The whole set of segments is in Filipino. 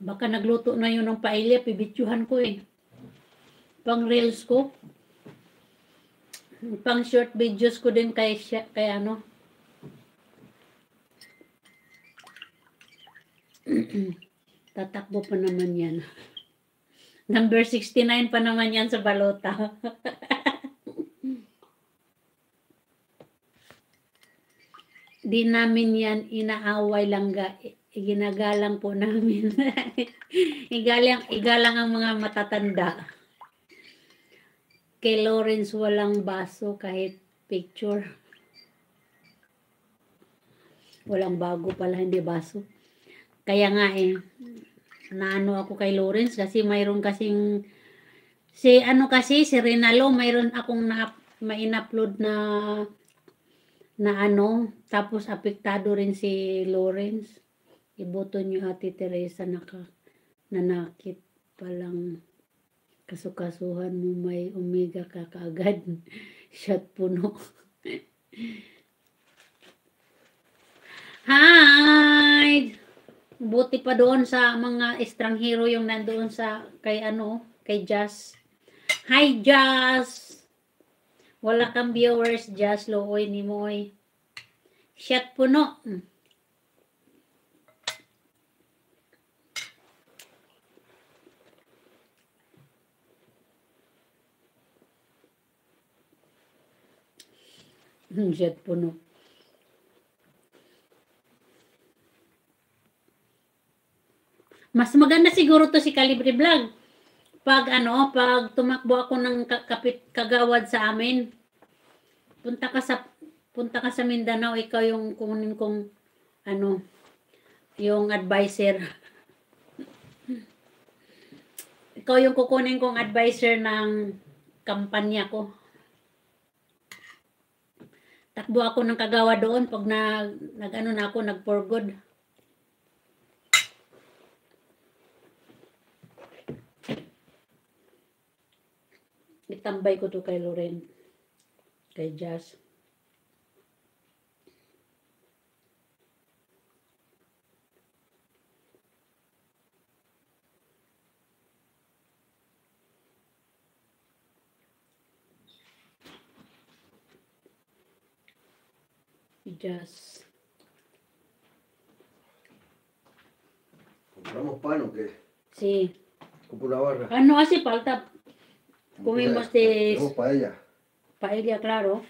Baka nagluto na yun ng paella, pibitsuhan ko eh. Pang reels ko. Pang short videos ko din kay ano. Tatakbo pa naman yan. Number 69 pa naman yan sa balota. Di namin yan inaaway langga. Ginagalang po namin. Igalang ang mga matatanda. Kay Lawrence walang baso kahit picture. Walang bago pala, hindi baso. Kaya nga naano ako kay Lawrence kasi mayroon kasing si Renalo, mayroon akong ma-in-upload na ano, tapos apektado rin si Lawrence. Iboto niyo Ate Teresa nanakit palang kasukasuhan mo may omega ka kaagad. Shot puno. Hi! Buti pa doon sa mga estranghero yung nandoon sa kay Jazz. Hi Jazz! Wala kang viewers, Jazz, looy ni Moy. Shot puno. Shot puno. Mas maganda siguro to si Calibre Vlog. Pag tumakbo ako ng kagawad sa amin. Punta ka sa Mindanao, ikaw yung kunin kong yung advisor. Ikaw yung kukunin kong advisor ng kampanya ko. Takbo ako ng kagawad doon pag nag for good. Itambay ko to kay Loren, kay Jazz. Jazz. ¿Compramos pan o qué? Sí. ¿Con una barra? No hace falta. Comemos Tenemos paella. Paella, claro.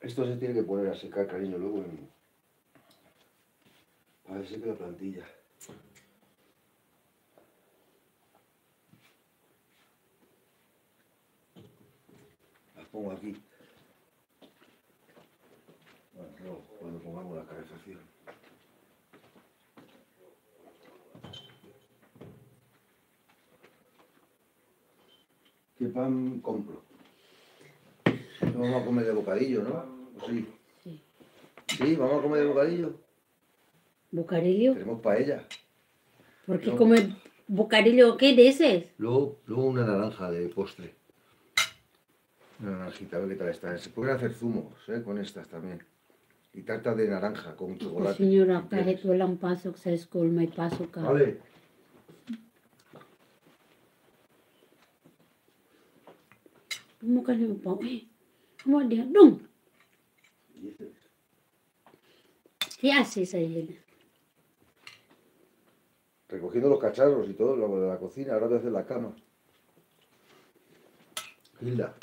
Esto se tiene que poner a secar, cariño, luego a ver si queda la plantilla. Las pongo aquí. Bueno, luego, cuando pongamos la calefacción. ¿Qué pan compro? No vamos a comer de bocadillo, ¿no? Sí. Sí. ¿Sí? ¿Vamos a comer de bocadillo? ¿Bocadillo? Tenemos paella. ¿Por qué comer bocadillo? ¿Qué dices? Luego una naranja de postre. Una naranjita, a ver qué tal está. Se pueden hacer zumos, con estas también. Y tarta de naranja con chocolate. Señora, kahit walang pasok sa school, may pasok ka. Vale. Mukha niyo pa. Mo diha dong. ¿Qué haces ahí? Recogiendo los cacharros y todo, lo de la cocina, ahora te haces la cama. Hilda.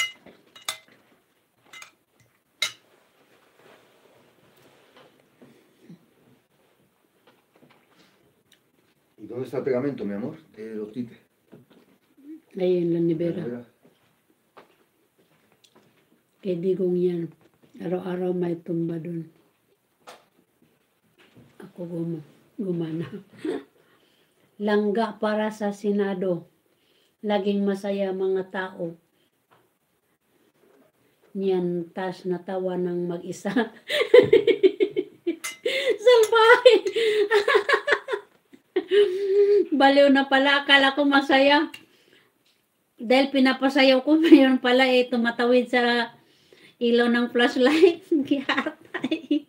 ¿Y dónde está el pegamento, mi amor? De los tites. Ahí en la nevera. Kay digong yan. Araw-araw may tumba dun. Ako gumana. Langga para sa Senado. Laging masaya mga tao. Niyan, tas natawa ng mag-isa. Salbahe! Baliw na pala. Akala ko masaya. Dahil pinapasayaw ko, mayroon pala tumatawid sa ilaw ng flashlight. Kiyatay.